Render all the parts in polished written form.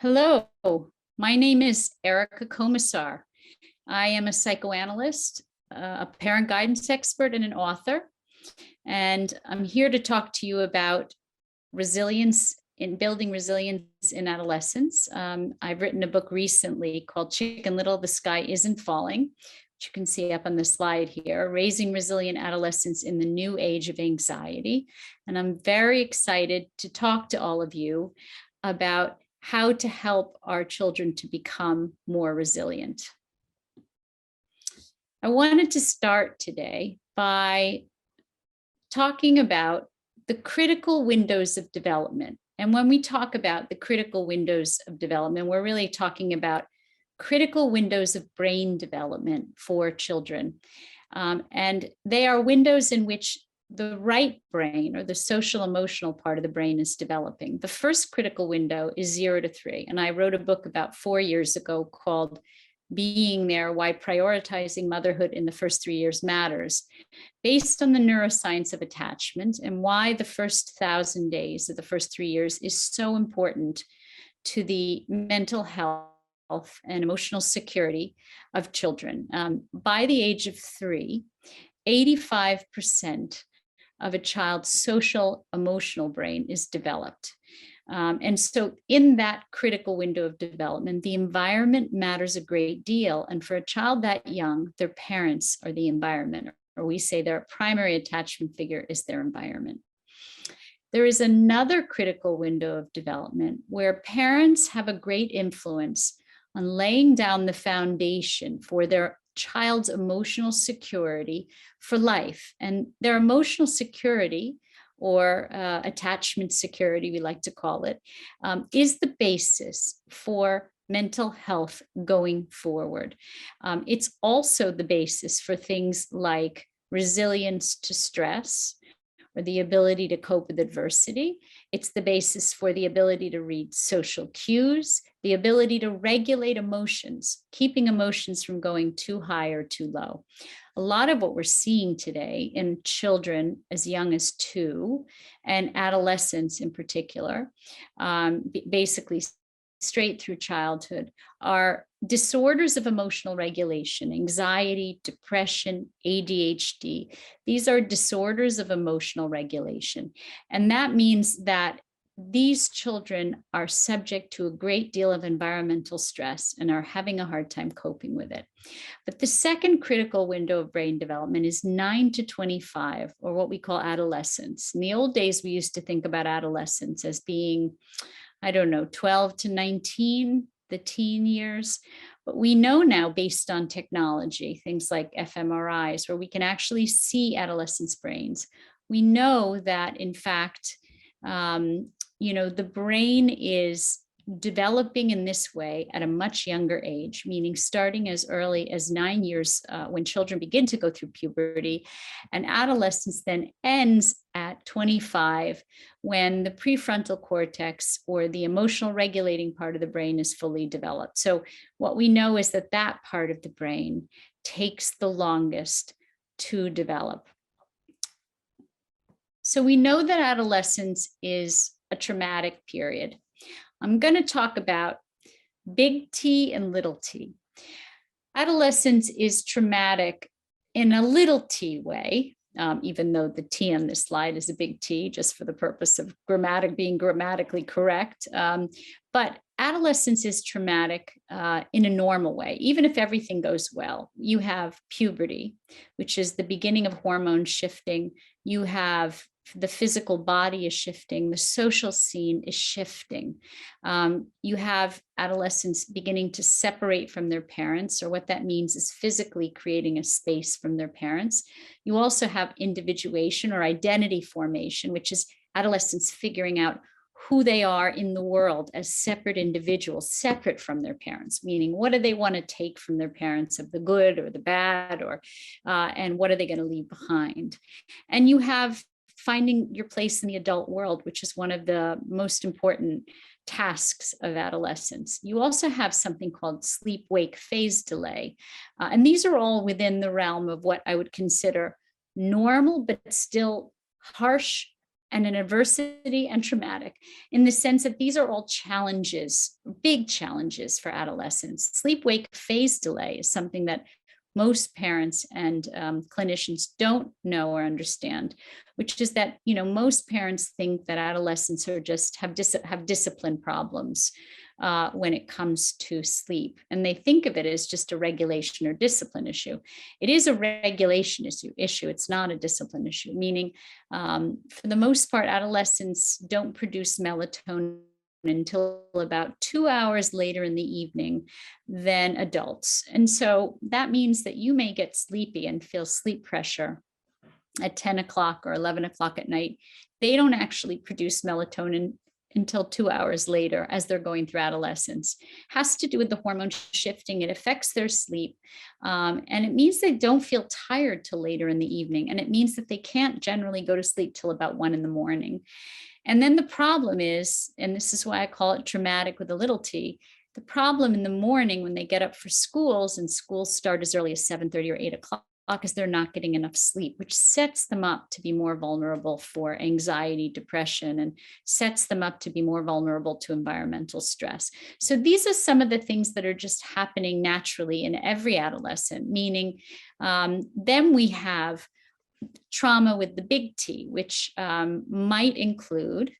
Hello, my name is Erica Komisar. I am a psychoanalyst, a parent guidance expert, and an author. And I'm here to talk to you about resilience in building resilience in adolescence. I've written a book recently called Chicken Little, The Sky Isn't Falling, which you can see up on the slide here, Raising Resilient Adolescents in the New Age of Anxiety. And I'm very excited to talk to all of you about how to help our children to become more resilient. I wanted to start today by talking about the critical windows of development. And when we talk about the critical windows of development, we're really talking about critical windows of brain development for children. And they are windows in which the right brain, or the social emotional part of the brain, is developing. The first critical window is 0 to 3. And I wrote a book about 4 years ago called Being There, Why Prioritizing Motherhood in the First 3 Years Matters, based on the neuroscience of attachment and why the first 1,000 days of the first 3 years is so important to the mental health and emotional security of children. By the age of 3, 85% of a child's social emotional brain is developed. And so in that critical window of development, the environment matters a great deal. And for a child that young, their parents are the environment, or we say their primary attachment figure is their environment. There is another critical window of development where parents have a great influence on laying down the foundation for their child's emotional security for life. And their emotional security, or attachment security, we like to call it, is the basis for mental health going forward. It's also the basis for things like resilience to stress, or the ability to cope with adversity. It's the basis for the ability to read social cues, the ability to regulate emotions, keeping emotions from going too high or too low. A lot of what we're seeing today in children as young as 2 and adolescents in particular, basically straight through childhood, are disorders of emotional regulation, anxiety, depression, ADHD. These are disorders of emotional regulation. And that means that these children are subject to a great deal of environmental stress and are having a hard time coping with it. But the second critical window of brain development is 9 to 25, or what we call adolescence. In the old days, we used to think about adolescence as being, 12 to 19, the teen years. But we know now, based on technology, things like fMRIs, where we can actually see adolescents' brains, we know that, in fact, the brain is developing in this way at a much younger age, meaning starting as early as 9 years when children begin to go through puberty, and adolescence then ends at 25 when the prefrontal cortex, or the emotional regulating part of the brain, is fully developed. So what we know is that that part of the brain takes the longest to develop. So we know that adolescence is a traumatic period. I'm going to talk about big T and little t. Adolescence is traumatic in a little t way, even though the T on this slide is a big T, just for the purpose of being grammatically correct. But adolescence is traumatic in a normal way, even if everything goes well. You have puberty, which is the beginning of hormone shifting. You have the physical body is shifting, the social scene is shifting. You have adolescents beginning to separate from their parents, or what that means is physically creating a space from their parents. You also have individuation, or identity formation, which is adolescents figuring out who they are in the world as separate individuals, separate from their parents, meaning what do they want to take from their parents of the good or the bad, and what are they going to leave behind? And you have finding your place in the adult world, which is one of the most important tasks of adolescence. You also have something called sleep-wake phase delay. And these are all within the realm of what I would consider normal, but still harsh and an adversity and traumatic, in the sense that these are all challenges, big challenges for adolescents. Sleep-wake phase delay is something that most parents and clinicians don't know or understand, which is that, most parents think that adolescents are just have discipline problems when it comes to sleep. And they think of it as just a regulation or discipline issue. It is a regulation issue. It's not a discipline issue, meaning for the most part, adolescents don't produce melatonin until about 2 hours later in the evening than adults. And so that means that you may get sleepy and feel sleep pressure at 10 o'clock or 11 o'clock at night. They don't actually produce melatonin until 2 hours later as they're going through adolescence. Has to do with the hormone shifting. It affects their sleep. And it means they don't feel tired till later in the evening. And it means that they can't generally go to sleep till about 1 a.m. And then the problem is, and this is why I call it traumatic with a little t, the problem in the morning when they get up for schools, and schools start as early as 7:30 or 8 o'clock, is they're not getting enough sleep, which sets them up to be more vulnerable for anxiety, depression, and sets them up to be more vulnerable to environmental stress. So these are some of the things that are just happening naturally in every adolescent, meaning then we have trauma with the big T, which might include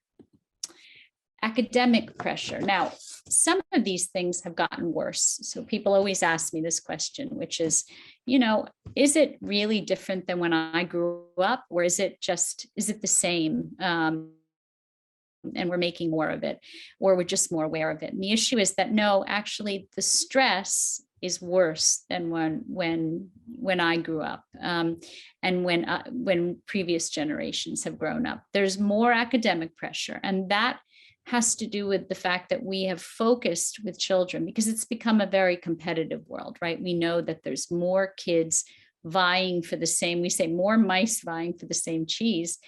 academic pressure. Now, some of these things have gotten worse. So people always ask me this question, which is, is it really different than when I grew up, or is it the same? And we're making more of it, or we're just more aware of it. And the issue is that no, actually the stress is worse than when I grew up, and when previous generations have grown up. There's more academic pressure, and that has to do with the fact that we have focused with children, because it's become a very competitive world, right? We know that there's more kids vying for the same, we say more mice vying for the same cheese.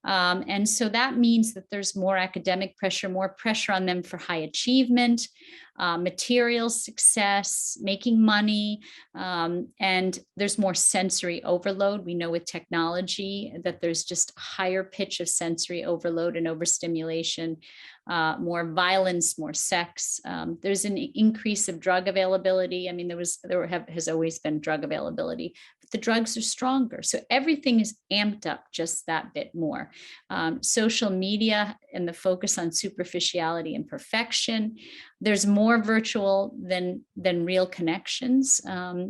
And so that means that there's more academic pressure, more pressure on them for high achievement, material success, making money, and there's more sensory overload. We know with technology that there's just a higher pitch of sensory overload and overstimulation, more violence, more sex. There's an increase of drug availability. I mean, there has always been drug availability, but the drugs are stronger. So everything is amped up just that bit more. Social media and the focus on superficiality and perfection. There's more virtual than real connections,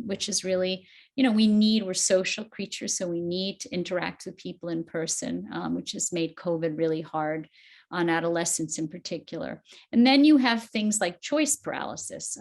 which is really, we're social creatures, so we need to interact with people in person, which has made COVID really hard on adolescents in particular. And then you have things like choice paralysis.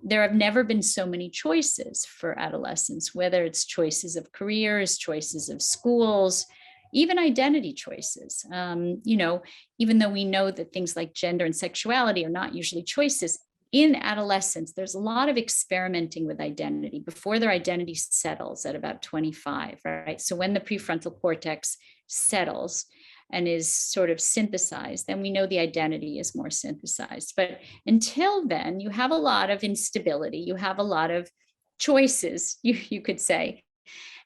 There have never been so many choices for adolescents, whether it's choices of careers, choices of schools, even identity choices. Even though we know that things like gender and sexuality are not usually choices, in adolescence, there's a lot of experimenting with identity before their identity settles at about 25, right? So when the prefrontal cortex settles and is sort of synthesized, then we know the identity is more synthesized. But until then, you have a lot of instability. You have a lot of choices, you could say.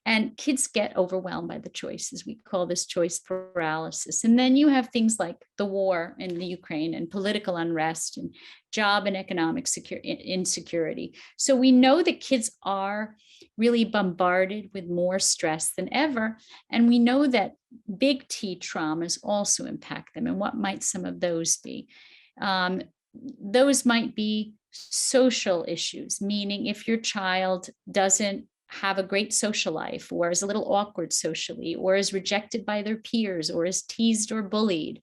And kids get overwhelmed by the choices. We call this choice paralysis. And then you have things like the war in the Ukraine and political unrest and job and economic insecurity. So we know that kids are really bombarded with more stress than ever. And we know that big T traumas also impact them. And what might some of those be? Those might be social issues, meaning if your child doesn't have a great social life, or is a little awkward socially, or is rejected by their peers, or is teased or bullied.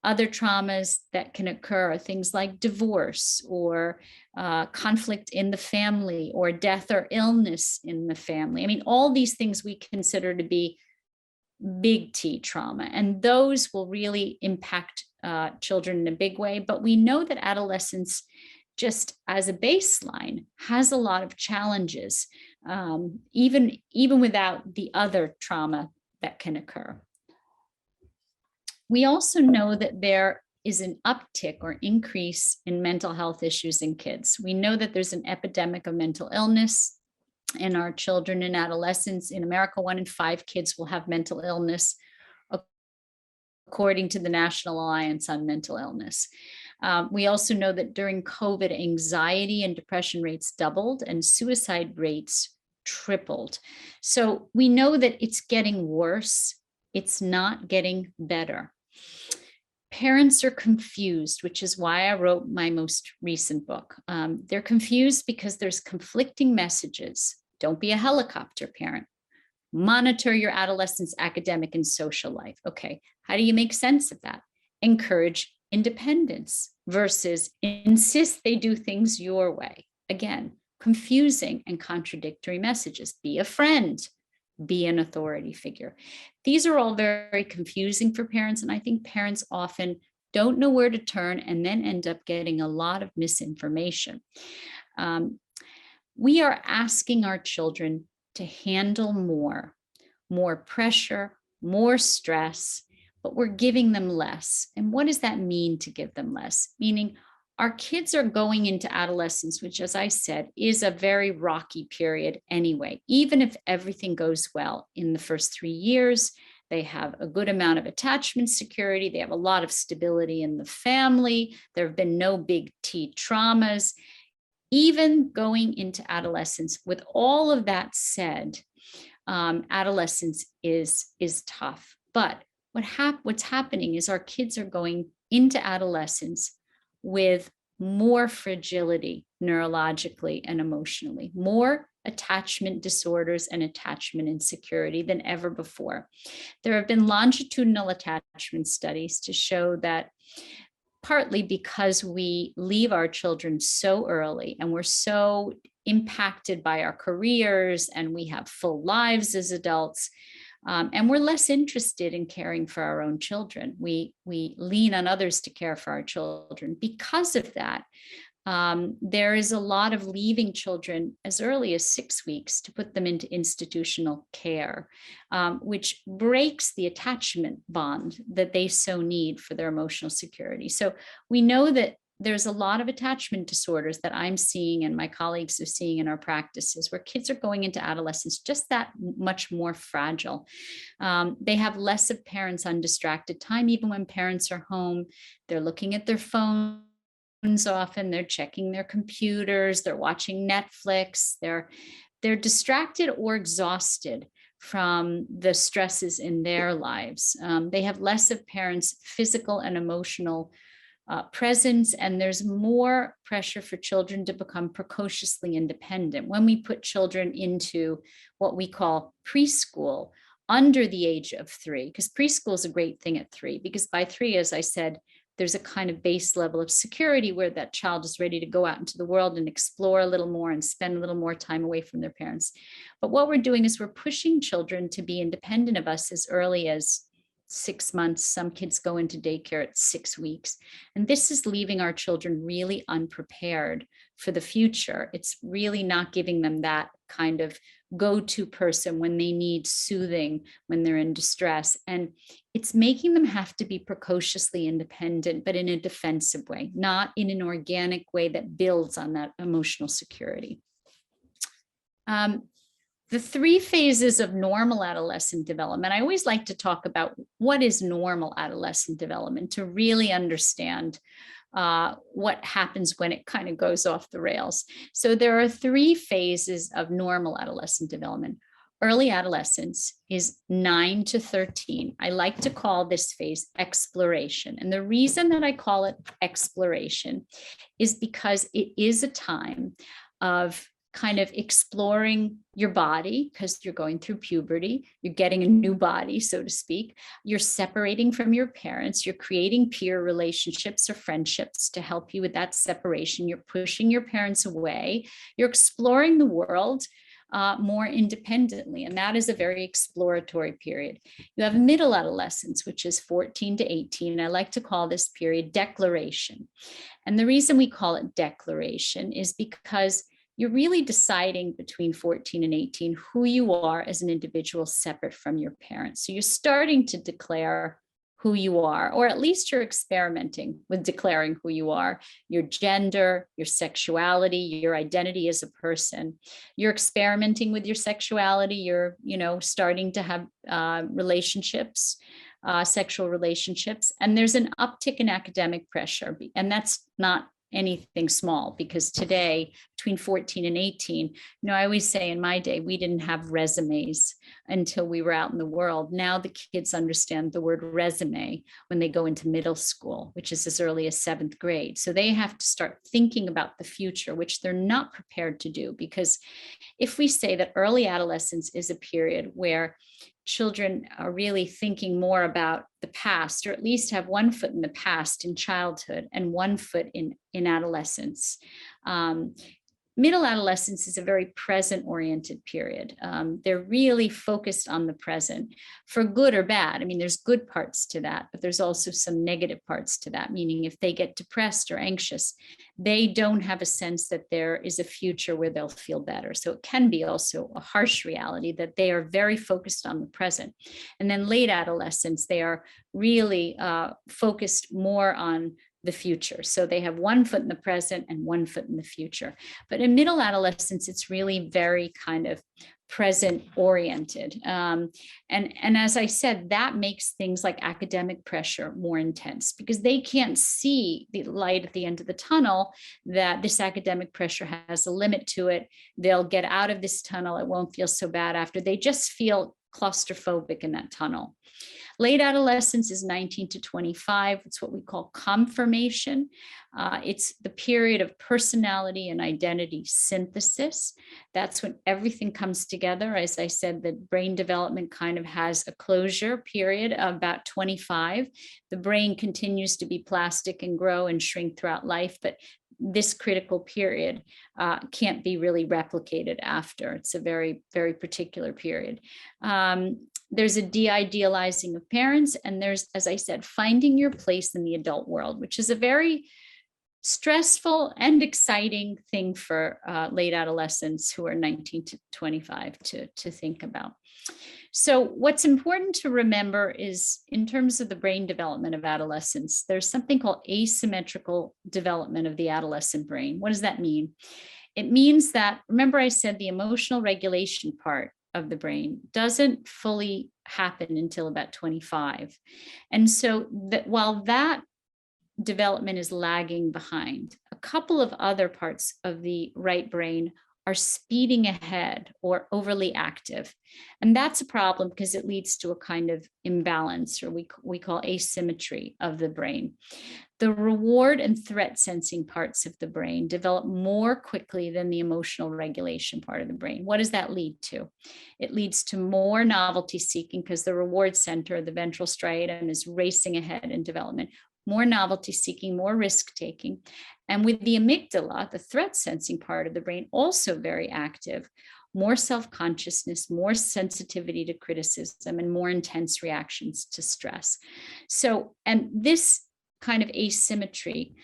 Other traumas that can occur are things like divorce, or conflict in the family, or death or illness in the family. I mean, all these things we consider to be big T trauma, and those will really impact children in a big way. But we know that adolescence, just as a baseline, has a lot of challenges, even without the other trauma that can occur. We also know that there is an uptick or increase in mental health issues in kids. We know that there's an epidemic of mental illness in our children and adolescents. In America, 1 in 5 kids will have mental illness according to the National Alliance on Mental Illness. We also know that during COVID, anxiety and depression rates doubled and suicide rates tripled. So we know that it's getting worse. It's not getting better. Parents are confused, which is why I wrote my most recent book. They're confused because there's conflicting messages. Don't be a helicopter parent. Monitor your adolescent's academic and social life. Okay, how do you make sense of that? Encourage independence versus insist they do things your way. Again, confusing and contradictory messages. Be a friend, be an authority figure. These are all very confusing for parents, and I think parents often don't know where to turn and then end up getting a lot of misinformation. We are asking our children to handle more pressure, more stress, but we're giving them less. And what does that mean to give them less? Meaning our kids are going into adolescence, which, as I said, is a very rocky period anyway. Even if everything goes well in the first 3 years, they have a good amount of attachment security. They have a lot of stability in the family. There have been no big T traumas. Even going into adolescence, with all of that said, adolescence is tough. But what's happening is our kids are going into adolescence with more fragility neurologically and emotionally, more attachment disorders and attachment insecurity than ever before. There have been longitudinal attachment studies to show that partly because we leave our children so early and we're so impacted by our careers and we have full lives as adults, and we're less interested in caring for our own children. We lean on others to care for our children. Because of that, there is a lot of leaving children as early as 6 weeks to put them into institutional care, which breaks the attachment bond that they so need for their emotional security. So we know that there's a lot of attachment disorders that I'm seeing and my colleagues are seeing in our practices where kids are going into adolescence just that much more fragile. They have less of parents' undistracted time. Even when parents are home, they're looking at their phones often, they're checking their computers, they're watching Netflix, they're distracted or exhausted from the stresses in their lives. They have less of parents' physical and emotional presence, and there's more pressure for children to become precociously independent. When we put children into what we call preschool under the age of 3, because preschool is a great thing at 3, because by 3, as I said, there's a kind of base level of security where that child is ready to go out into the world and explore a little more and spend a little more time away from their parents. But what we're doing is we're pushing children to be independent of us as early as 6 months. Some kids go into daycare at 6 weeks. And this is leaving our children really unprepared for the future. It's really not giving them that kind of go-to person when they need soothing, when they're in distress. And it's making them have to be precociously independent, but in a defensive way, not in an organic way that builds on that emotional security. The 3 phases of normal adolescent development, I always like to talk about what is normal adolescent development to really understand what happens when it kind of goes off the rails. So there are 3 phases of normal adolescent development. Early adolescence is 9 to 13. I like to call this phase exploration. And the reason that I call it exploration is because it is a time of kind of exploring your body, because you're going through puberty, you're getting a new body, so to speak. You're separating from your parents, you're creating peer relationships or friendships to help you with that separation. You're pushing your parents away. You're exploring the world more independently, and that is a very exploratory period. You have middle adolescence, which is 14 to 18. I like to call this period declaration. And the reason we call it declaration is because you're really deciding between 14 and 18 who you are as an individual separate from your parents. So you're starting to declare who you are, or at least you're experimenting with declaring who you are, your gender, your sexuality, your identity as a person. You're experimenting with your sexuality. You're, starting to have relationships sexual relationships. And there's an uptick in academic pressure. And that's not anything small, because today, between 14 and 18, I always say in my day, we didn't have resumes until we were out in the world. Now the kids understand the word resume when they go into middle school, which is as early as 7th grade. So they have to start thinking about the future, which they're not prepared to do. Because if we say that early adolescence is a period where children are really thinking more about the past, or at least have one foot in the past in childhood and one foot in adolescence. Middle adolescence is a very present-oriented period. They're really focused on the present, for good or bad. I mean, there's good parts to that, but there's also some negative parts to that, meaning if they get depressed or anxious, they don't have a sense that there is a future where they'll feel better. So it can be also a harsh reality that they are very focused on the present. And then late adolescence, they are really focused more on the future. So they have one foot in the present and one foot in the future. But in middle adolescence, it's really very kind of present oriented. And as I said, that makes things like academic pressure more intense, because they can't see the light at the end of the tunnel, that this academic pressure has a limit to it. They'll get out of this tunnel. It won't feel so bad after. They just feel claustrophobic in that tunnel. Late adolescence is 19 to 25. It's what we call confirmation. It's the period of personality and identity synthesis. That's when everything comes together. As I said, the brain development kind of has a closure period of about 25. The brain continues to be plastic and grow and shrink throughout life, but this critical period can't be really replicated after. It's a very, very particular period. There's a de-idealizing of parents, and there's, as I said, finding your place in the adult world, which is a very stressful and exciting thing for late adolescents who are 19 to 25 to think about. So what's important to remember is, in terms of the brain development of adolescents, there's something called asymmetrical development of the adolescent brain. What does that mean? It means that, remember I said the emotional regulation part of the brain doesn't fully happen until about 25. And so that while that development is lagging behind, a couple of other parts of the right brain are speeding ahead or overly active. And that's a problem because it leads to a kind of imbalance, or we call asymmetry of the brain. The reward and threat sensing parts of the brain develop more quickly than the emotional regulation part of the brain. What does that lead to? It leads to more novelty seeking, because the reward center, the ventral striatum, is racing ahead in development. More novelty seeking, more risk taking. And with the amygdala, the threat sensing part of the brain, also very active, more self-consciousness, more sensitivity to criticism, and more intense reactions to stress. So, and this kind of asymmetry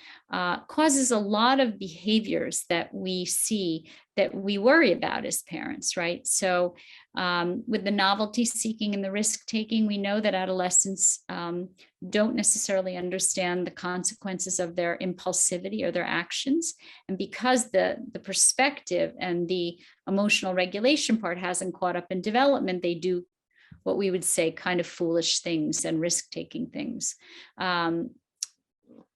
causes a lot of behaviors that we see that we worry about as parents, right? So with the novelty seeking and the risk taking, we know that adolescents don't necessarily understand the consequences of their impulsivity or their actions. And because the perspective and the emotional regulation part hasn't caught up in development, they do what we would say kind of foolish things and risk-taking things.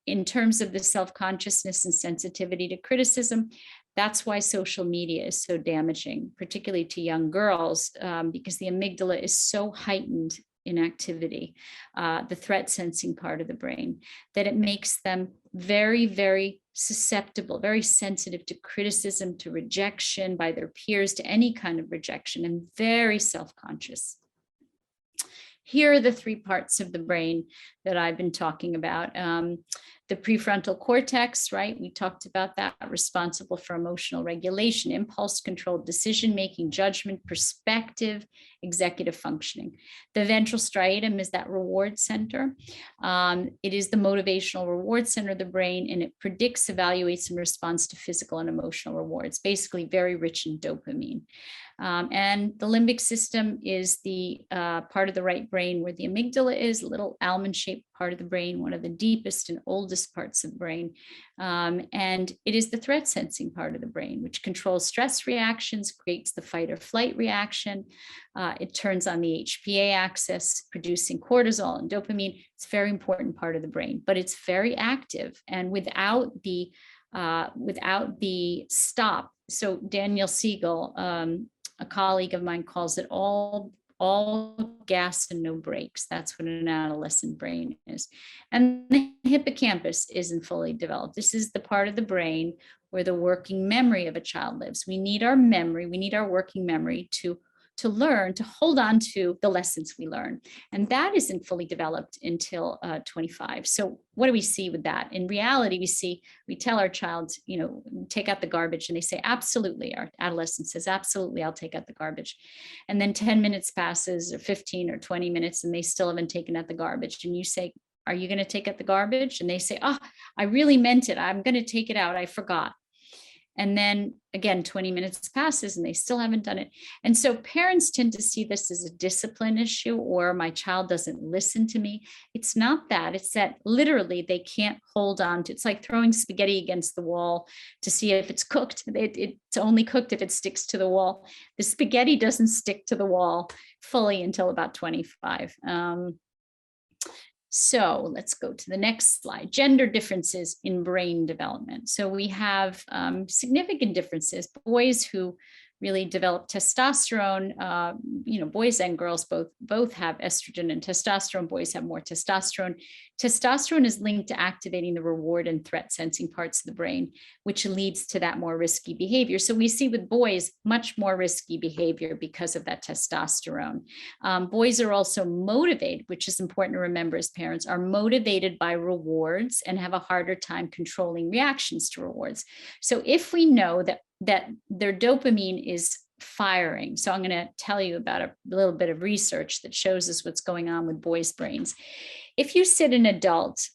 In terms of the self-consciousness and sensitivity to criticism, that's why social media is so damaging, particularly to young girls, because the amygdala is so heightened in activity, the threat sensing part of the brain, that it makes them very, very susceptible, very sensitive to criticism, to rejection by their peers, to any kind of rejection, and very self-conscious. Here are the three parts of the brain that I've been talking about. The prefrontal cortex, right? We talked about that, responsible for emotional regulation, impulse control, decision-making, judgment, perspective, executive functioning. The ventral striatum is that reward center. It is the motivational reward center of the brain, and it predicts, evaluates, and responds to physical and emotional rewards, basically very rich in dopamine. And the limbic system is the part of the right brain where the amygdala is, a little almond-shaped type part of the brain, one of the deepest and oldest parts of the brain. And it is the threat sensing part of the brain, which controls stress reactions, creates the fight or flight reaction. It turns on the HPA axis, producing cortisol and dopamine. It's a very important part of the brain, but it's very active. And without the stop, so Daniel Siegel, a colleague of mine, calls it all gas and no brakes. That's what an adolescent brain is. And the hippocampus isn't fully developed. This is the part of the brain where the working memory of a child lives. We need our memory, we need our working memory to learn, to hold on to the lessons we learn. And that isn't fully developed until 25. So what do we see with that? In reality, we tell our child, take out the garbage, and they say, absolutely. Our adolescent says, absolutely, I'll take out the garbage. And then 10 minutes passes, or 15 or 20 minutes, and they still haven't taken out the garbage. And you say, are you going to take out the garbage? And they say, oh, I really meant it. I'm going to take it out. I forgot. And then again, 20 minutes passes and they still haven't done it. And so parents tend to see this as a discipline issue, or my child doesn't listen to me. It's not that. It's that literally they can't hold on to. It's like throwing spaghetti against the wall to see if it's cooked. It's only cooked if it sticks to the wall. The spaghetti doesn't stick to the wall fully until about 25. So let's go to the next slide. Gender differences in brain development. So we have significant differences. Boys who really develop testosterone, boys and girls both have estrogen and testosterone. Boys have more testosterone. Testosterone is linked to activating the reward and threat sensing parts of the brain, which leads to that more risky behavior. So we see with boys much more risky behavior because of that testosterone. Boys are also motivated, which is important to remember as parents, are motivated by rewards and have a harder time controlling reactions to rewards. So if we know that their dopamine is firing. So I'm going to tell you about a little bit of research that shows us what's going on with boys' brains. If you sit an adult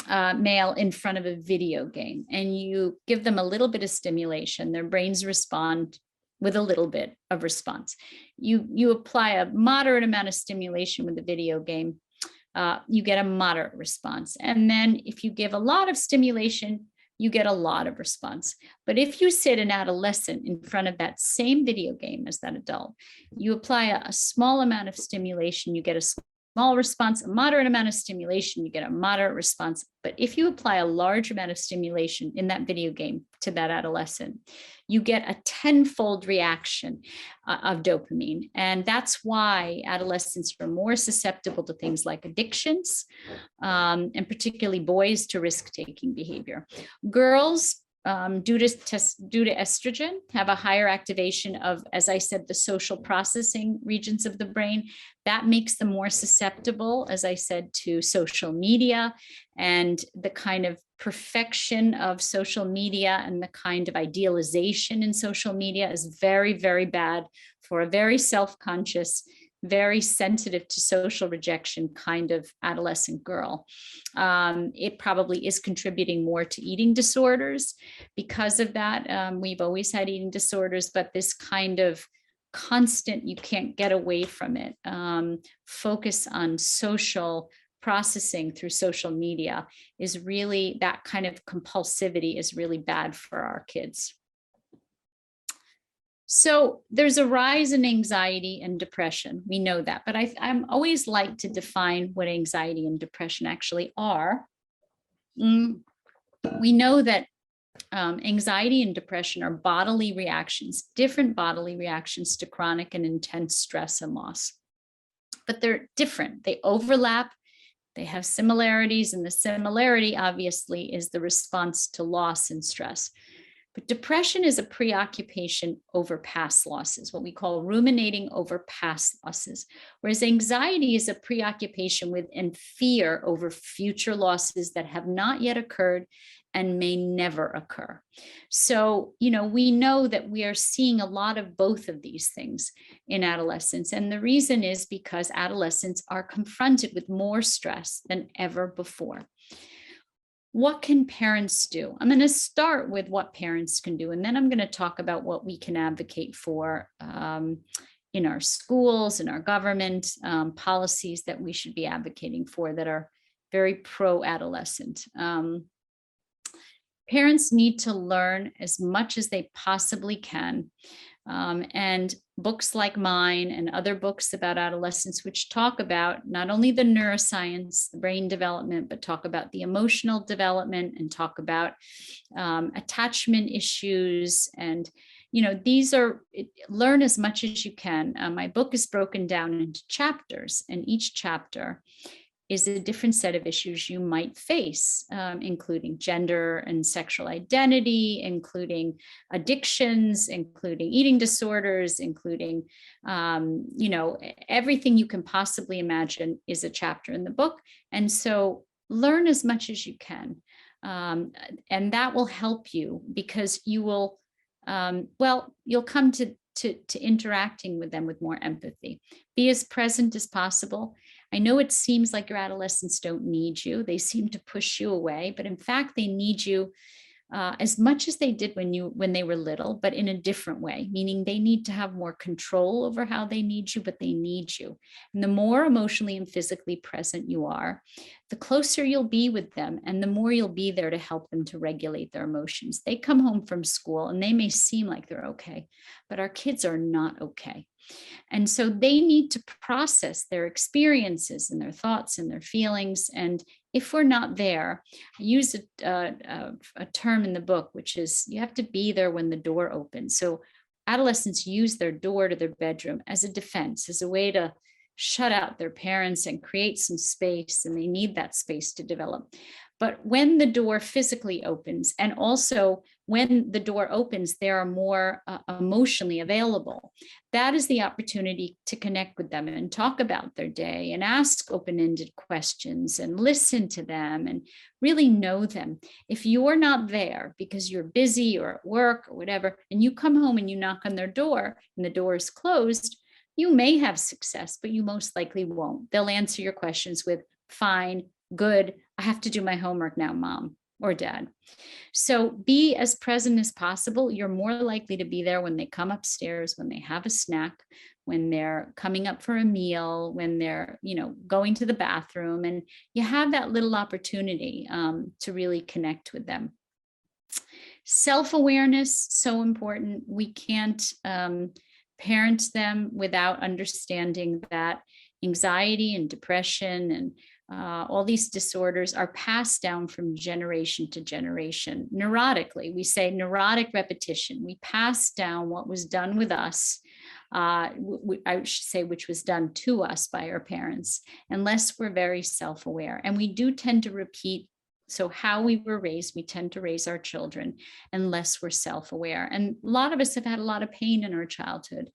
male in front of a video game and you give them a little bit of stimulation, their brains respond with a little bit of response. You apply a moderate amount of stimulation with the video game, you get a moderate response. And then if you give a lot of stimulation, you get a lot of response. But if you sit an adolescent in front of that same video game as that adult, you apply a small amount of stimulation, you get a small response, a moderate amount of stimulation, you get a moderate response. But if you apply a large amount of stimulation in that video game to that adolescent, you get a tenfold reaction of dopamine. And that's why adolescents are more susceptible to things like addictions, and particularly boys to risk-taking behavior. Girls, due to estrogen, have a higher activation of, as I said, the social processing regions of the brain. That makes them more susceptible, as I said, to social media, and the kind of perfection of social media and the kind of idealization in social media is very, very bad for a very self-conscious, very sensitive to social rejection kind of adolescent girl. It probably is contributing more to eating disorders because of that. We've always had eating disorders, but this kind of constant, you can't get away from it, focus on social processing through social media is really, that kind of compulsivity is really bad for our kids. So there's a rise in anxiety and depression. We know that, but I'm always like to define what anxiety and depression actually are. We know that anxiety and depression are bodily reactions, different bodily reactions to chronic and intense stress and loss. But they're different. They overlap. They have similarities, and the similarity obviously is the response to loss and stress. But depression is a preoccupation over past losses, what we call ruminating over past losses, whereas anxiety is a preoccupation with and fear over future losses that have not yet occurred and may never occur. So, we know that we are seeing a lot of both of these things in adolescence. And the reason is because adolescents are confronted with more stress than ever before. What can parents do? I'm going to start with what parents can do, and then I'm going to talk about what we can advocate for in our schools, in our government, policies that we should be advocating for that are very pro-adolescent. Parents need to learn as much as they possibly can. And books like mine and other books about adolescence, which talk about not only the neuroscience, the brain development, but talk about the emotional development and talk about attachment issues. And, these are, learn as much as you can. My book is broken down into chapters, and each chapter is a different set of issues you might face, including gender and sexual identity, including addictions, including eating disorders, including, everything you can possibly imagine is a chapter in the book. And so learn as much as you can. And that will help you, because you will, you'll come to interacting with them with more empathy. Be as present as possible. I know it seems like your adolescents don't need you. They seem to push you away, but in fact, they need you as much as they did when they were little, but in a different way, meaning they need to have more control over how they need you, but they need you. And the more emotionally and physically present you are, the closer you'll be with them, and the more you'll be there to help them to regulate their emotions. They come home from school and they may seem like they're okay, but our kids are not okay. And so they need to process their experiences and their thoughts and their feelings. And if we're not there, I use a term in the book, which is you have to be there when the door opens. So adolescents use their door to their bedroom as a defense, as a way to shut out their parents and create some space, and they need that space to develop. But when the door physically opens, and also when the door opens, they are more emotionally available. That is the opportunity to connect with them and talk about their day and ask open-ended questions and listen to them and really know them. If you're not there because you're busy or at work or whatever, and you come home and you knock on their door and the door is closed, you may have success, but you most likely won't. They'll answer your questions with fine, good, I have to do my homework now, mom or dad. So be as present as possible. You're more likely to be there when they come upstairs, when they have a snack, when they're coming up for a meal, when they're, going to the bathroom, and you have that little opportunity to really connect with them. Self-awareness, so important. We can't parent them without understanding that anxiety and depression and all these disorders are passed down from generation to generation. Neurotically, we say neurotic repetition. We pass down what was done with us, I should say, which was done to us by our parents, unless we're very self-aware. And we do tend to repeat. So how we were raised, we tend to raise our children unless we're self-aware. And a lot of us have had a lot of pain in our childhood.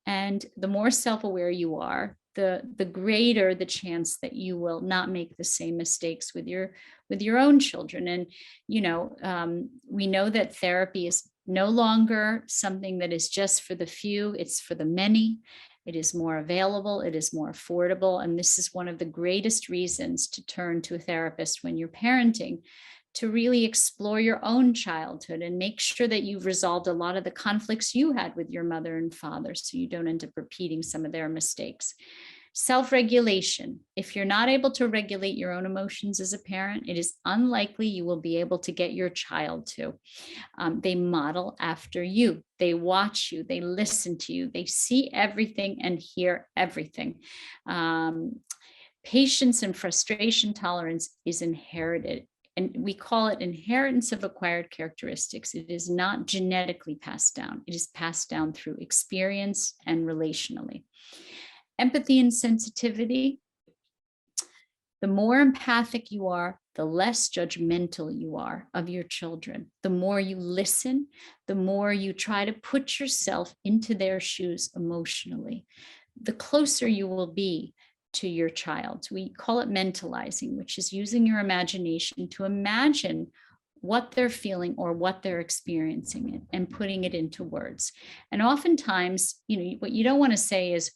And the more self-aware you are, the greater the chance that you will not make the same mistakes with your own children. And, we know that therapy is no longer something that is just for the few, it's for the many. It is more available, it is more affordable. And this is one of the greatest reasons to turn to a therapist when you're parenting, to really explore your own childhood and make sure that you've resolved a lot of the conflicts you had with your mother and father, so you don't end up repeating some of their mistakes. Self-regulation. If you're not able to regulate your own emotions as a parent, it is unlikely you will be able to get your child to. They model after you. They watch you. They listen to you. They see everything and hear everything. Patience and frustration tolerance is inherited. And we call it inheritance of acquired characteristics. It is not genetically passed down. It is passed down through experience and relationally. Empathy and sensitivity. The more empathic you are, the less judgmental you are of your children. The more you listen, the more you try to put yourself into their shoes emotionally, the closer you will be to your child. We call it mentalizing, which is using your imagination to imagine what they're feeling or what they're experiencing and putting it into words. And oftentimes, what you don't want to say is,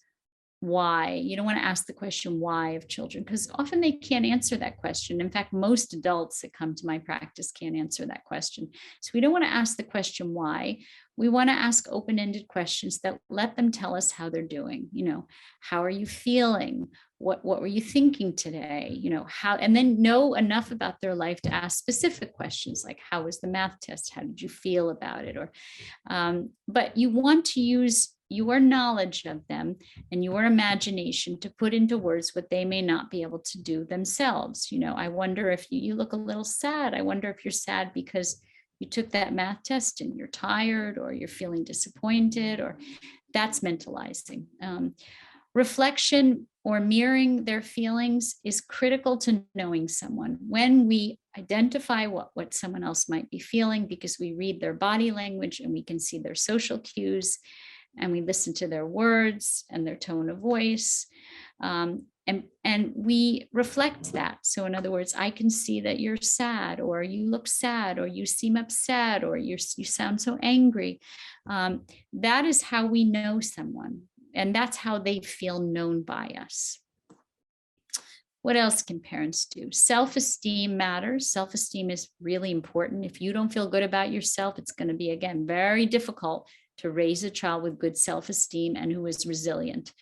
why. You don't want to ask the question why of children, because often they can't answer that question. In fact, most adults that come to my practice can't answer that question. So we don't want to ask the question why. We want to ask open-ended questions that let them tell us how they're doing. How are you feeling? What were you thinking today? How, and then know enough about their life to ask specific questions like, how was the math test? How did you feel about it? Or, but you want to use your knowledge of them and your imagination to put into words what they may not be able to do themselves. I wonder if you look a little sad. I wonder if you're sad because you took that math test and you're tired, or you're feeling disappointed, or that's mentalizing. Reflection or mirroring their feelings is critical to knowing someone. When we identify what someone else might be feeling, because we read their body language and we can see their social cues, and we listen to their words and their tone of voice, and we reflect that. So in other words, I can see that you're sad, or you look sad, or you seem upset, or you sound so angry. That is how we know someone, and that's how they feel known by us. What else can parents do? Self-esteem matters. Self-esteem is really important. If you don't feel good about yourself, it's going to be, again, very difficult to raise a child with good self-esteem and who is resilient.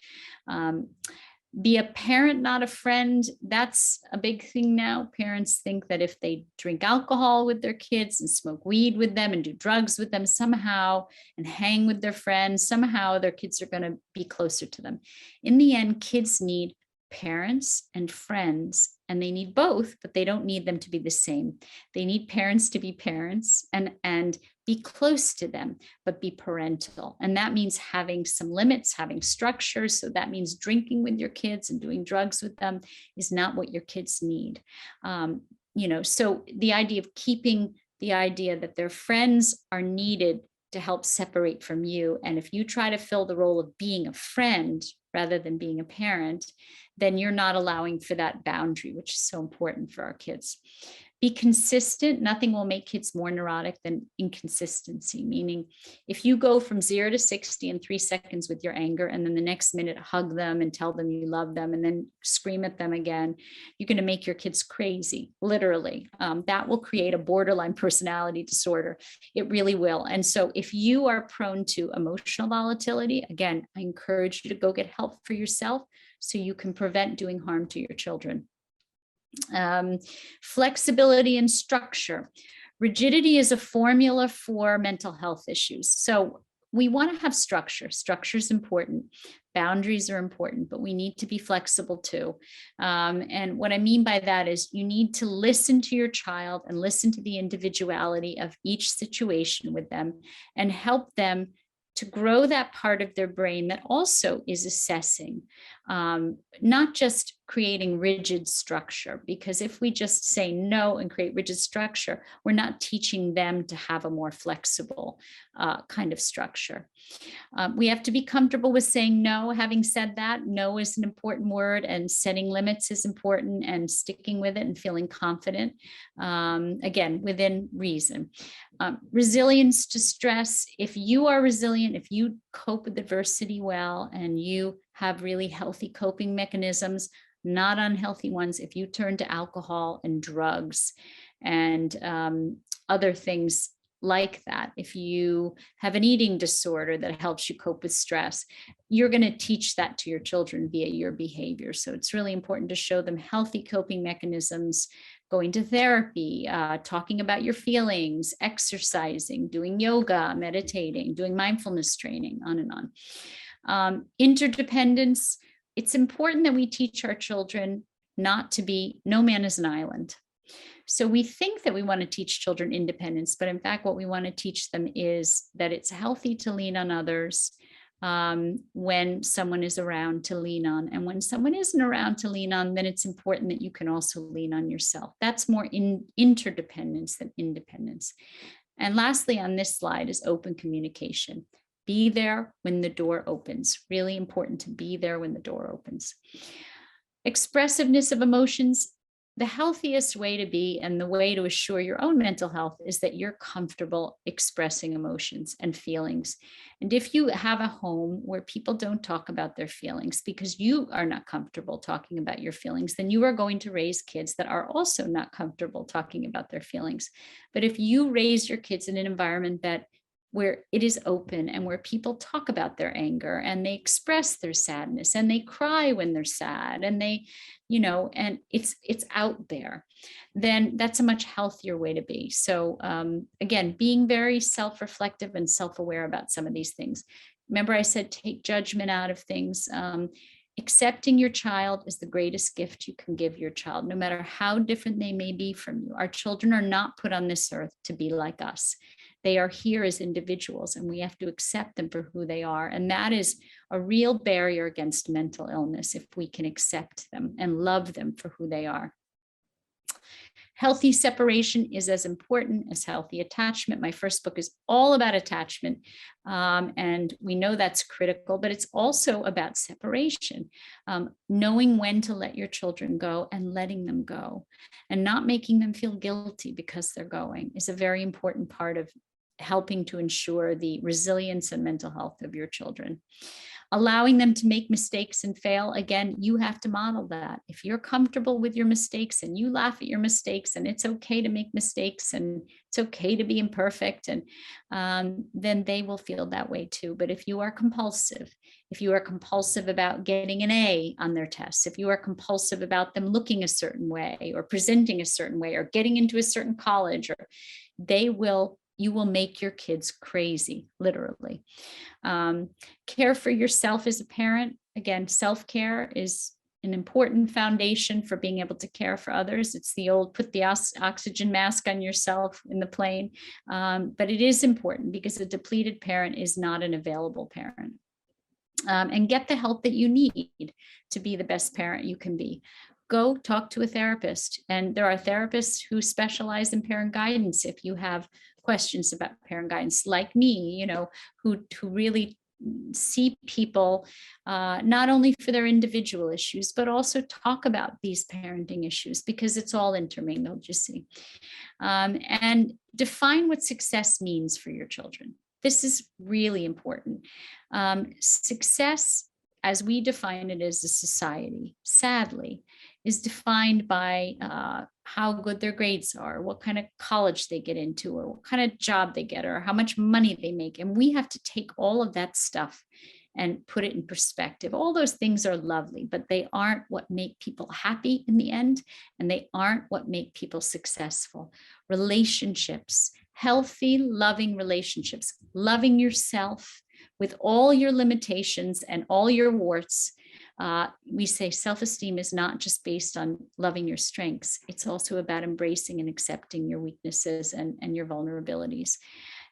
Be a parent, not a friend. That's a big thing now. Parents think that if they drink alcohol with their kids and smoke weed with them and do drugs with them somehow, and hang with their friends, somehow their kids are going to be closer to them. In the end, kids need parents and friends, and they need both, but they don't need them to be the same. They need parents to be parents and be close to them, but be parental. And that means having some limits, having structures. So that means drinking with your kids and doing drugs with them is not what your kids need. So the idea of keeping the idea that their friends are needed to help separate from you. And if you try to fill the role of being a friend rather than being a parent, then you're not allowing for that boundary, which is so important for our kids. Be consistent. Nothing will make kids more neurotic than inconsistency, meaning if you go from 0 to 60 in 3 seconds with your anger, and then the next minute hug them and tell them you love them and then scream at them again, you're going to make your kids crazy, literally. That will create a borderline personality disorder. It really will. And so if you are prone to emotional volatility, again, I encourage you to go get help for yourself so you can prevent doing harm to your children. Flexibility and structure. Rigidity is a formula for mental health issues. So we want to have structure. Structure is important. Boundaries are important, but we need to be flexible too. And what I mean by that is you need to listen to your child and listen to the individuality of each situation with them and help them to grow that part of their brain that also is assessing, not just creating rigid structure, because if we just say no and create rigid structure, we're not teaching them to have a more flexible kind of structure. We have to be comfortable with saying no. Having said that, no is an important word, and setting limits is important, and sticking with it and feeling confident, again, within reason. Resilience to stress. If you are resilient, if you cope with adversity well, and you have really healthy coping mechanisms, not unhealthy ones, if you turn to alcohol and drugs and other things like that, if you have an eating disorder that helps you cope with stress, you're going to teach that to your children via your behavior. So it's really important to show them healthy coping mechanisms, going to therapy, talking about your feelings, exercising, doing yoga, meditating, doing mindfulness training, on and on. Interdependence. It's important that we teach our children not to be, no man is an island. So we think that we want to teach children independence, but in fact, what we want to teach them is that it's healthy to lean on others when someone is around to lean on. And when someone isn't around to lean on, then it's important that you can also lean on yourself. That's more interdependence than independence. And lastly, on this slide is open communication. Be there when the door opens. Really important to be there when the door opens. Expressiveness of emotions. the healthiest way to be and the way to assure your own mental health is that you're comfortable expressing emotions and feelings. And if you have a home where people don't talk about their feelings because you are not comfortable talking about your feelings, then you are going to raise kids that are also not comfortable talking about their feelings. But if you raise your kids in an environment where it is open and where people talk about their anger and they express their sadness and they cry when they're sad and they, and it's out there, then that's a much healthier way to be. So again, being very self-reflective and self-aware about some of these things. Remember I said, take judgment out of things. Accepting your child is the greatest gift you can give your child, no matter how different they may be from you. Our children are not put on this earth to be like us. They are here as individuals and we have to accept them for who they are. And that is a real barrier against mental illness if we can accept them and love them for who they are. Healthy separation is as important as healthy attachment. My first book is all about attachment. And we know that's critical, but it's also about separation. Knowing when to let your children go and letting them go and not making them feel guilty because they're going is a very important part of helping to ensure the resilience and mental health of your children. Allowing them to make mistakes and fail, again, you have to model that. If you're comfortable with your mistakes and you laugh at your mistakes and it's okay to make mistakes and it's okay to be imperfect, and then they will feel that way too. But if you are compulsive about getting an A on their tests, if you are compulsive about them looking a certain way or presenting a certain way or getting into a certain college, or you will make your kids crazy, literally. Care for yourself as a parent. Again, self-care is an important foundation for being able to care for others. It's the old put the oxygen mask on yourself in the plane. But it is important because a depleted parent is not an available parent. And get the help that you need to be the best parent you can be. Go talk to a therapist. And there are therapists who specialize in parent guidance. If you have questions about parent guidance, like me, who really see people not only for their individual issues, but also talk about these parenting issues because it's all intermingled, you see. And define what success means for your children. This is really important. Success, as we define it as a society, sadly, is defined by how good their grades are, what kind of college they get into, or what kind of job they get, or how much money they make. And we have to take all of that stuff and put it in perspective. All those things are lovely, but they aren't what make people happy in the end, and they aren't what make people successful. Relationships, healthy, loving relationships, loving yourself with all your limitations and all your warts. We say self-esteem is not just based on loving your strengths. It's also about embracing and accepting your weaknesses and your vulnerabilities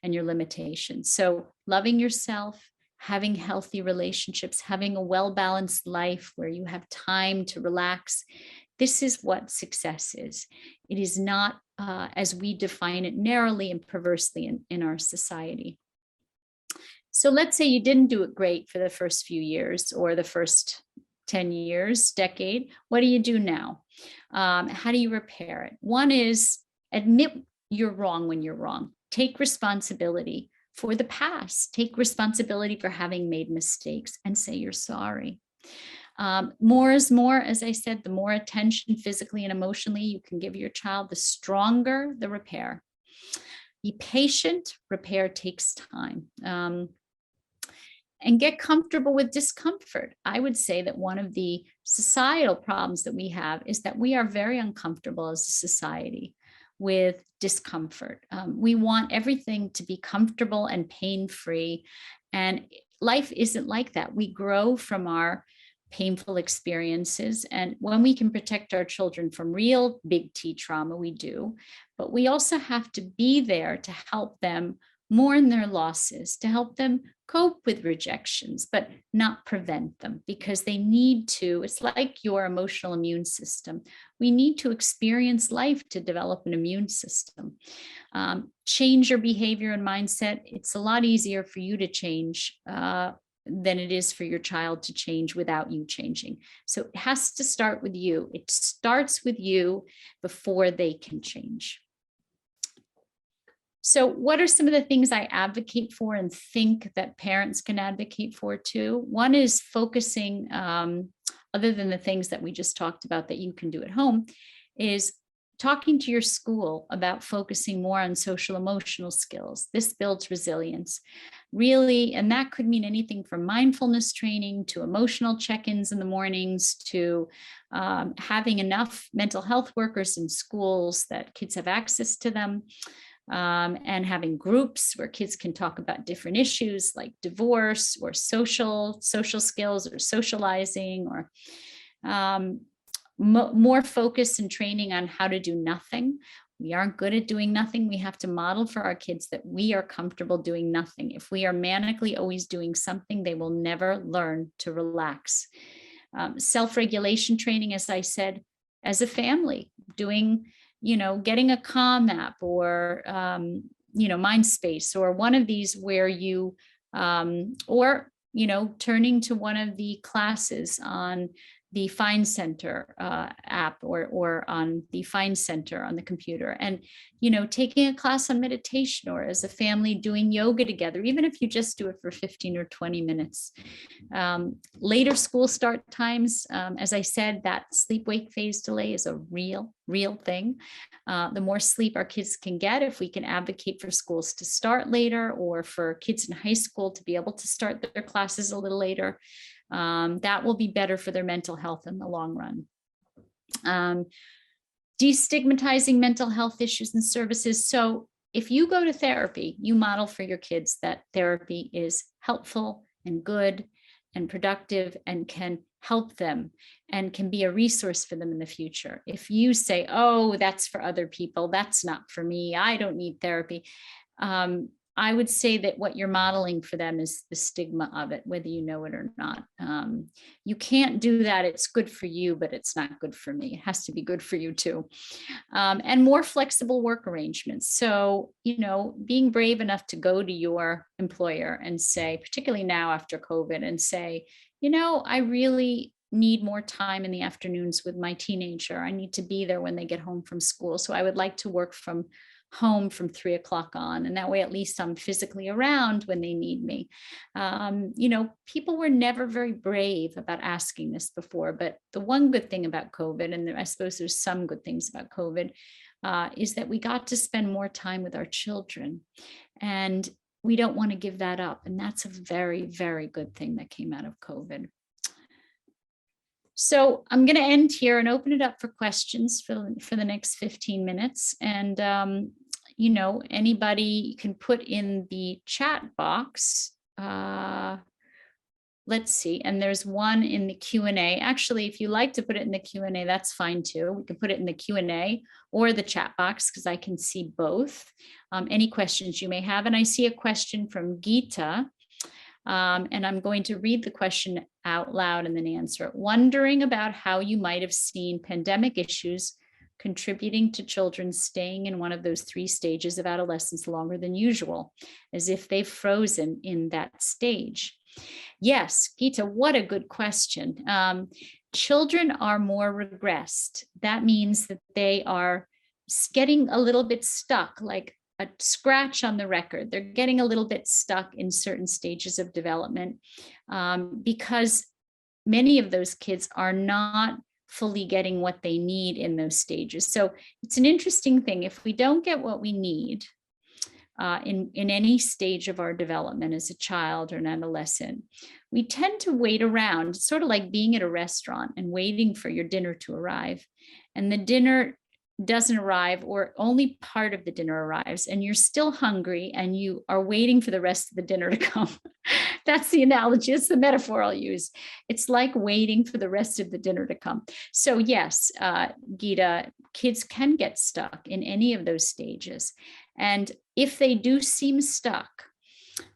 and your limitations. So loving yourself, having healthy relationships, having a well-balanced life where you have time to relax. This is what success is. It is not as we define it narrowly and perversely in our society. So let's say you didn't do it great for the first few years or the first 10 years, decade. What do you do now? How do you repair it? One is admit you're wrong when you're wrong. Take responsibility for the past. Take responsibility for having made mistakes and say you're sorry. More is more, as I said, the more attention physically and emotionally you can give your child, the stronger the repair. Be patient. Repair takes time. And get comfortable with discomfort. I would say that one of the societal problems that we have is that we are very uncomfortable as a society with discomfort. We want everything to be comfortable and pain-free, and life isn't like that. We grow from our painful experiences, and when we can protect our children from real big T trauma, we do, but we also have to be there to help them mourn their losses, to help them cope with rejections, but not prevent them, because they need to. It's like your emotional immune system. We need to experience life to develop an immune system. Change your behavior and mindset. It's a lot easier for you to change than it is for your child to change without you changing. So it has to start with you. It starts with you before they can change. So what are some of the things I advocate for and think that parents can advocate for too? One is focusing, other than the things that we just talked about that you can do at home, is talking to your school about focusing more on social emotional skills. This builds resilience, really, and that could mean anything from mindfulness training to emotional check-ins in the mornings to having enough mental health workers in schools that kids have access to them. And having groups where kids can talk about different issues like divorce or social skills or socializing, or more focus and training on how to do nothing. We aren't good at doing nothing. We have to model for our kids that we are comfortable doing nothing. If we are manically always doing something, they will never learn to relax. Self-regulation training, as I said, as a family, doing, getting a Calm app or, Mindspace or one of these where you, or, turning to one of the classes on the Find Center app or on the Find Center on the computer, and taking a class on meditation, or as a family doing yoga together, even if you just do it for 15 or 20 minutes. Later school start times, as I said, that sleep-wake phase delay is a real thing. The more sleep our kids can get, if we can advocate for schools to start later, or for kids in high school to be able to start their classes a little later, that will be better for their mental health in the long run. Destigmatizing mental health issues and services. So if you go to therapy, you model for your kids that therapy is helpful and good and productive and can help them and can be a resource for them in the future. If you say, oh, that's for other people, that's not for me, I don't need therapy, I would say that what you're modeling for them is the stigma of it, whether you know it or not. You can't do that. It's good for you, but it's not good for me. It has to be good for you too. And more flexible work arrangements. So, being brave enough to go to your employer and say, particularly now after COVID, and say, I really need more time in the afternoons with my teenager. I need to be there when they get home from school. So I would like to work from home from 3 o'clock on, and that way at least I'm physically around when they need me. People were never very brave about asking this before, but the one good thing about COVID, and I suppose there's some good things about COVID, is that we got to spend more time with our children, and we don't want to give that up. And that's a very, very good thing that came out of COVID. So I'm going to end here and open it up for questions for the next 15 minutes. And, anybody can put in the chat box. Let's see. And there's one in the Q&A. Actually, if you like to put it in the Q&A, that's fine too. We can put it in the Q&A or the chat box because I can see both. Any questions you may have. And I see a question from Geeta. And I'm going to read the question out loud and then answer it. Wondering about how you might have seen pandemic issues contributing to children staying in one of those 3 stages of adolescence longer than usual, as if they've frozen in that stage. Yes, Geeta, what a good question. Children are more regressed. That means that they are getting a little bit stuck, like a scratch on the record. They're getting a little bit stuck in certain stages of development because many of those kids are not fully getting what they need in those stages. So it's an interesting thing. If we don't get what we need in any stage of our development as a child or an adolescent, we tend to wait around. It's sort of like being at a restaurant and waiting for your dinner to arrive. And the dinner doesn't arrive, or only part of the dinner arrives, and you're still hungry and you are waiting for the rest of the dinner to come. That's the analogy. It's the metaphor I'll use. It's like waiting for the rest of the dinner to come. So yes, Geeta, kids can get stuck in any of those stages. And if they do seem stuck,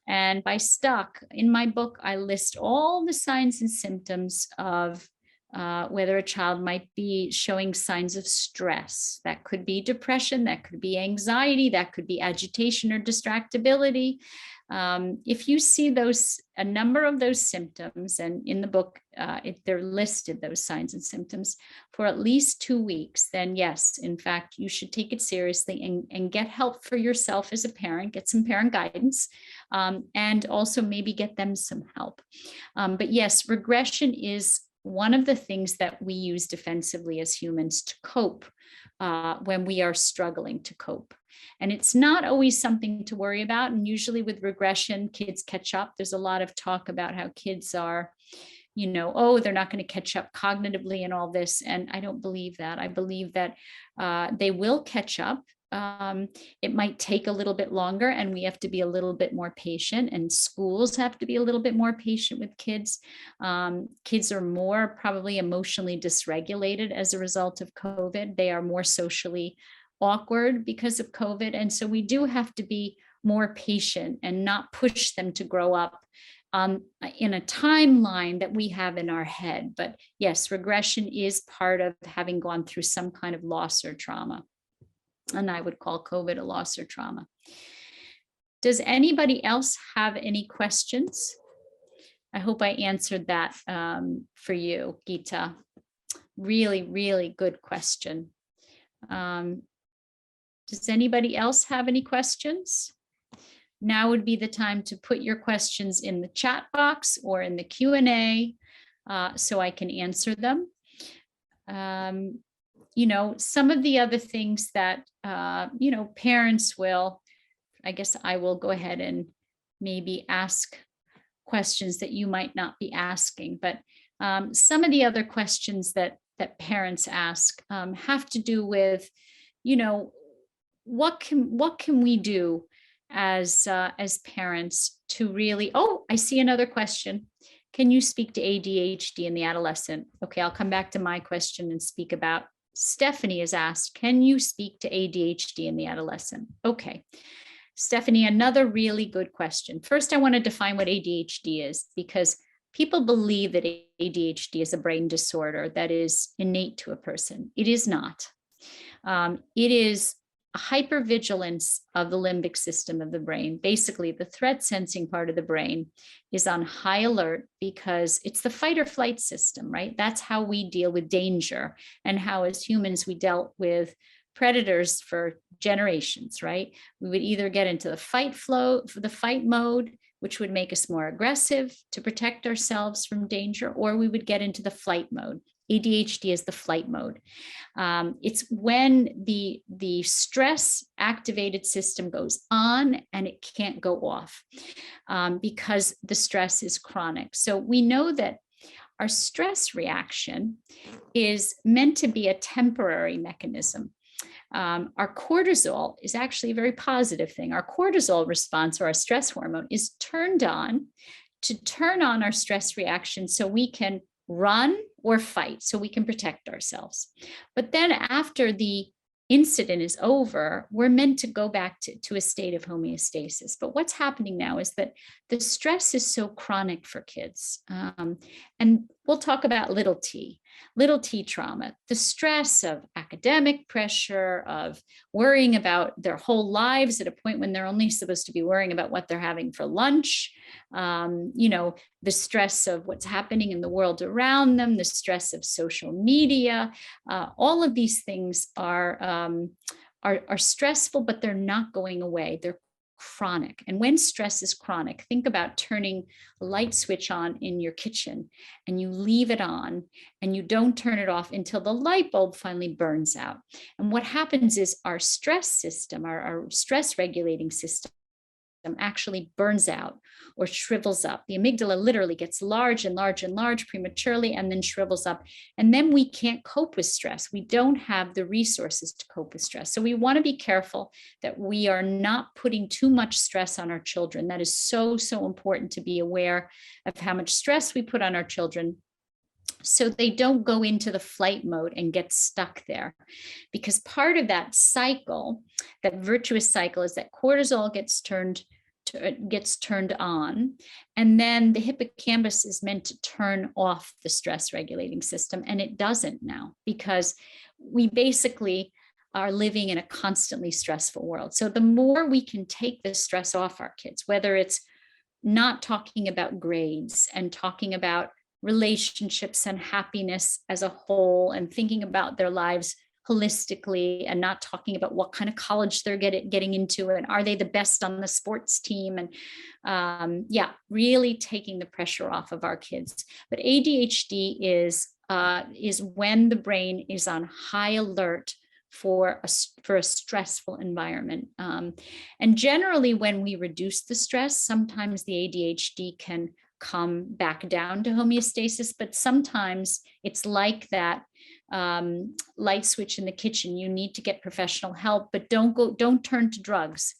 and by stuck, in my book, I list all the signs and symptoms of whether a child might be showing signs of stress. That could be depression, that could be anxiety, that could be agitation or distractibility. If you see a number of those symptoms, and in the book, they're listed, those signs and symptoms, for at least 2 weeks, then yes, in fact, you should take it seriously and get help for yourself as a parent, get some parent guidance, and also maybe get them some help. But yes, regression is one of the things that we use defensively as humans to cope when we are struggling to cope. And it's not always something to worry about. And usually with regression, kids catch up. There's a lot of talk about how kids are, oh, they're not going to catch up cognitively and all this. And I don't believe that. I believe that they will catch up. It might take a little bit longer, and we have to be a little bit more patient, and schools have to be a little bit more patient with kids. Kids are more probably emotionally dysregulated as a result of COVID. They are more socially awkward because of COVID. And so we do have to be more patient and not push them to grow up in a timeline that we have in our head. But yes, regression is part of having gone through some kind of loss or trauma. And I would call COVID a loss or trauma. Does anybody else have any questions? I hope I answered that for you, Geeta. Really, really good question. Does anybody else have any questions? Now would be the time to put your questions in the chat box or in the Q&A so I can answer them. Some of the other things that, parents will, I guess I will go ahead and maybe ask questions that you might not be asking, but some of the other questions that parents ask have to do with, what can we do as parents to really, oh, I see another question. Can you speak to ADHD in the adolescent? Okay, I'll come back to my question and speak about, Stephanie has asked, can you speak to ADHD in the adolescent? Okay, Stephanie, another really good question. First, I want to define what ADHD is, because people believe that ADHD is a brain disorder that is innate to a person. It is not. It is a hypervigilance of the limbic system of the brain. Basically, the threat sensing part of the brain is on high alert because it's the fight or flight system, right? That's how we deal with danger, and how as humans we dealt with predators for generations, right? We would either get into the fight mode, which would make us more aggressive to protect ourselves from danger, or we would get into the flight mode. ADHD is the flight mode. It's when the stress activated system goes on and it can't go off because the stress is chronic. So we know that our stress reaction is meant to be a temporary mechanism. Our cortisol is actually a very positive thing. Our cortisol response, or our stress hormone, is turned on to turn on our stress reaction so we can run or fight, so we can protect ourselves. But then after the incident is over, we're meant to go back to a state of homeostasis. But what's happening now is that the stress is so chronic for kids. And we'll talk about little t trauma, the stress of academic pressure, of worrying about their whole lives at a point when they're only supposed to be worrying about what they're having for lunch, the stress of what's happening in the world around them, the stress of social media. All of these things are stressful, but they're not going away. They're chronic. And when stress is chronic, think about turning a light switch on in your kitchen and you leave it on and you don't turn it off until the light bulb finally burns out. And what happens is our stress system, our stress regulating system, actually burns out or shrivels up. The amygdala literally gets large and large and large prematurely and then shrivels up. And then we can't cope with stress. We don't have the resources to cope with stress. So we want to be careful that we are not putting too much stress on our children. That is so, so important to be aware of how much stress we put on our children, so they don't go into the flight mode and get stuck there. Because part of that cycle, that virtuous cycle, is that cortisol gets turned gets turned on, and then the hippocampus is meant to turn off the stress regulating system, and it doesn't now, because we basically are living in a constantly stressful world. So the more we can take the stress off our kids, whether it's not talking about grades and talking about relationships and happiness as a whole, and thinking about their lives holistically, and not talking about what kind of college they're getting into, and are they the best on the sports team, and really taking the pressure off of our kids. But ADHD is when the brain is on high alert for a stressful environment. And generally, when we reduce the stress, sometimes the ADHD can come back down to homeostasis, but sometimes it's like that light switch in the kitchen. You need to get professional help, but don't turn to drugs.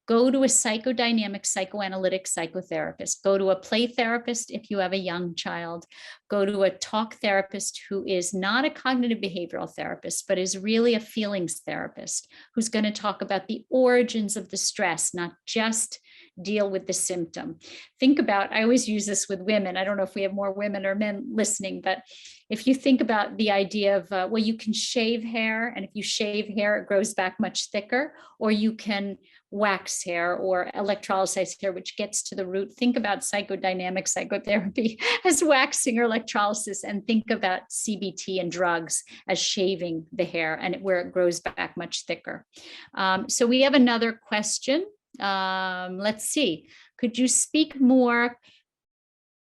Go to a psychodynamic, psychoanalytic psychotherapist. Go to a play therapist if you have a young child. Go to a talk therapist who is not a cognitive behavioral therapist, but is really a feelings therapist, who's going to talk about the origins of the stress, not just deal with the symptom. Think about, I always use this with women. I don't know if we have more women or men listening, but if you think about the idea of, well, you can shave hair, and if you shave hair, it grows back much thicker, or you can wax hair or electrolyze hair, which gets to the root. Think about psychodynamic psychotherapy as waxing or electrolysis, and think about CBT and drugs as shaving the hair, and where it grows back much thicker. So we have another question. Let's see. Could you speak more?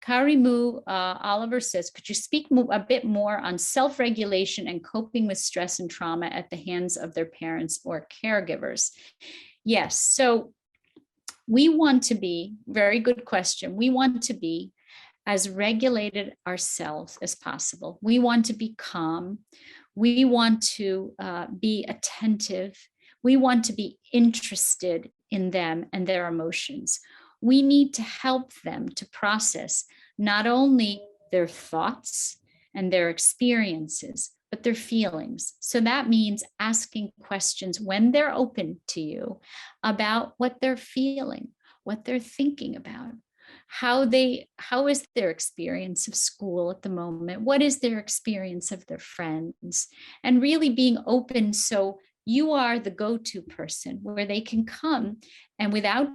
Karimu Oliver says, could you speak a bit more on self-regulation and coping with stress and trauma at the hands of their parents or caregivers? Yes. So we want to be, very good question. We want to be as regulated ourselves as possible. We want to be calm. We want to be attentive. We want to be interested in them and their emotions. We need to help them to process not only their thoughts and their experiences, but their feelings. So that means asking questions when they're open to you about what they're feeling, what they're thinking about, how is their experience of school at the moment, what is their experience of their friends, and really being open so you are the go-to person where they can come and without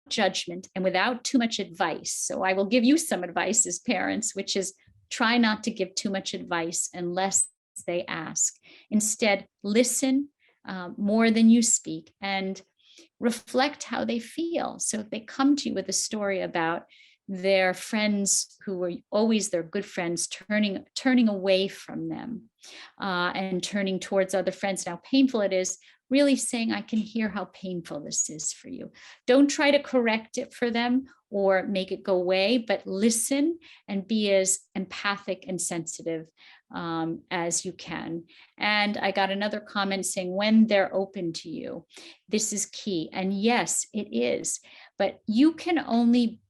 judgment and without too much advice. So I will give you some advice as parents, which is try not to give too much advice unless they ask. Instead, listen more than you speak and reflect how they feel. So if they come to you with a story about their friends who were always their good friends turning away from them and turning towards other friends, and how painful it is, really saying, I can hear how painful this is for you. Don't try to correct it for them or make it go away, but listen and be as empathic and sensitive as you can. And I got another comment saying, when they're open to you, this is key. And yes, it is, but you can only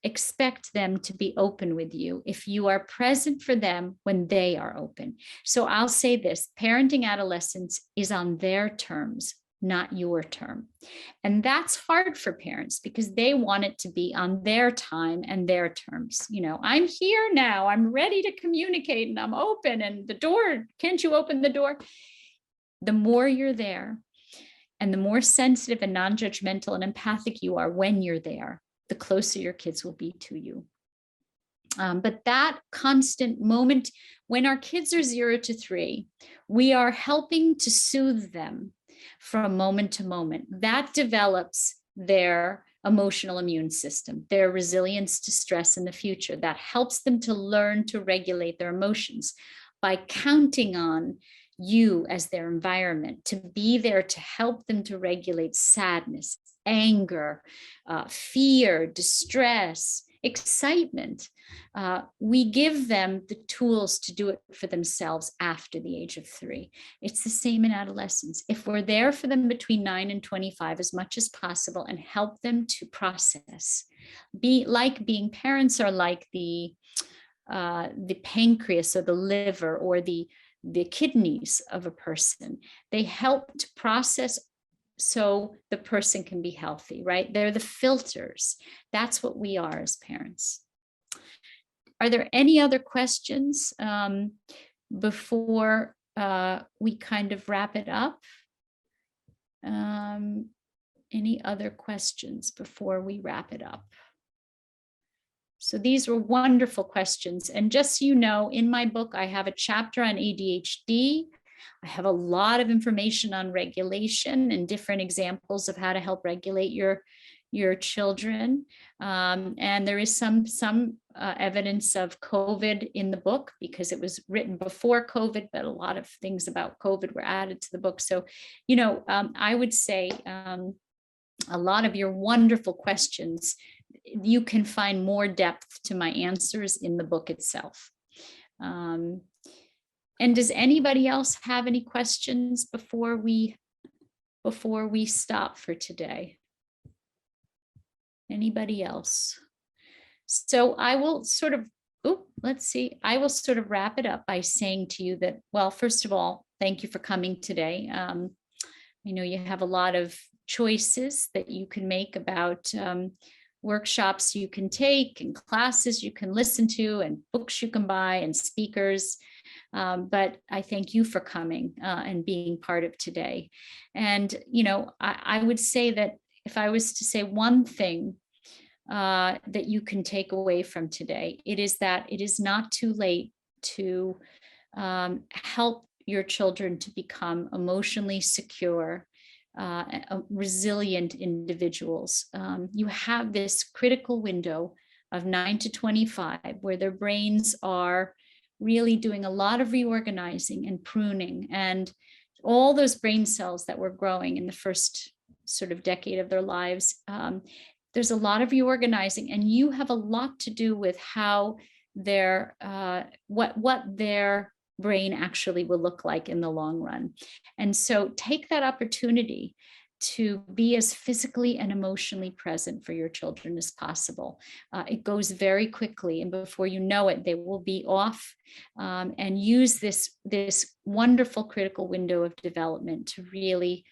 expect them to be open with you if you are present for them when they are open. So I'll say this, parenting adolescents is on their terms, not your term. And that's hard for parents because they want it to be on their time and their terms. You know, I'm here now, I'm ready to communicate and I'm open, and the door, can't you open the door? The more you're there and the more sensitive and non-judgmental and empathic you are when you're there, the closer your kids will be to you. But that constant moment, when our kids are 0 to 3, we are helping to soothe them from moment to moment. That develops their emotional immune system, their resilience to stress in the future. That helps them to learn to regulate their emotions by counting on you as their environment, to be there to help them to regulate sadness, anger, fear, distress, excitement. We give them the tools to do it for themselves after the age of 3. It's the same in adolescence. If we're there for them between 9 and 25 as much as possible and help them to process, being parents are like the pancreas or the liver or the kidneys of a person. They help to process so the person can be healthy, right? They're the filters. That's what we are as parents. Are there any other questions before we kind of wrap it up? Any other questions before we wrap it up? So these were wonderful questions. And just so you know, in my book, I have a chapter on ADHD. I have a lot of information on regulation and different examples of how to help regulate your children. And there is some evidence of COVID in the book because it was written before COVID, but a lot of things about COVID were added to the book. So, you know, I would say a lot of your wonderful questions, you can find more depth to my answers in the book itself. And does anybody else have any questions before we stop for today? Anybody else? So I will sort of, let's see, I will sort of wrap it up by saying to you that, well, first of all, thank you for coming today. I know you have a lot of choices that you can make about workshops you can take and classes you can listen to and books you can buy and speakers. But I thank you for coming and being part of today. And, you know, I would say that if I was to say one thing that you can take away from today, it is that it is not too late to help your children to become emotionally secure, resilient individuals. You have this critical window of 9 to 25 where their brains are really doing a lot of reorganizing and pruning, and all those brain cells that were growing in the first sort of decade of their lives, there's a lot of reorganizing, and you have a lot to do with how their what their brain actually will look like in the long run. And so take that opportunity to be as physically and emotionally present for your children as possible. It goes very quickly, and before you know it, they will be off, and use this wonderful critical window of development to really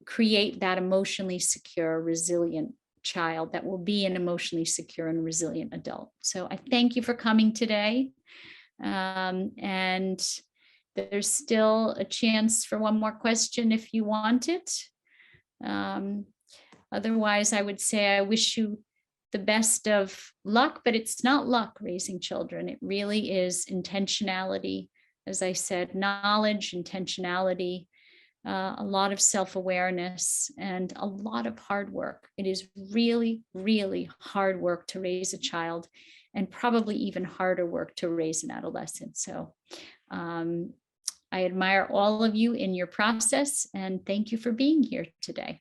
create that emotionally secure, resilient child that will be an emotionally secure and resilient adult. So I thank you for coming today. And there's still a chance for one more question if you want it. Otherwise, I would say I wish you the best of luck, but it's not luck raising children. It really is intentionality. As I said, knowledge, intentionality, a lot of self-awareness, and a lot of hard work. It is really, really hard work to raise a child, and probably even harder work to raise an adolescent. So I admire all of you in your process, and thank you for being here today.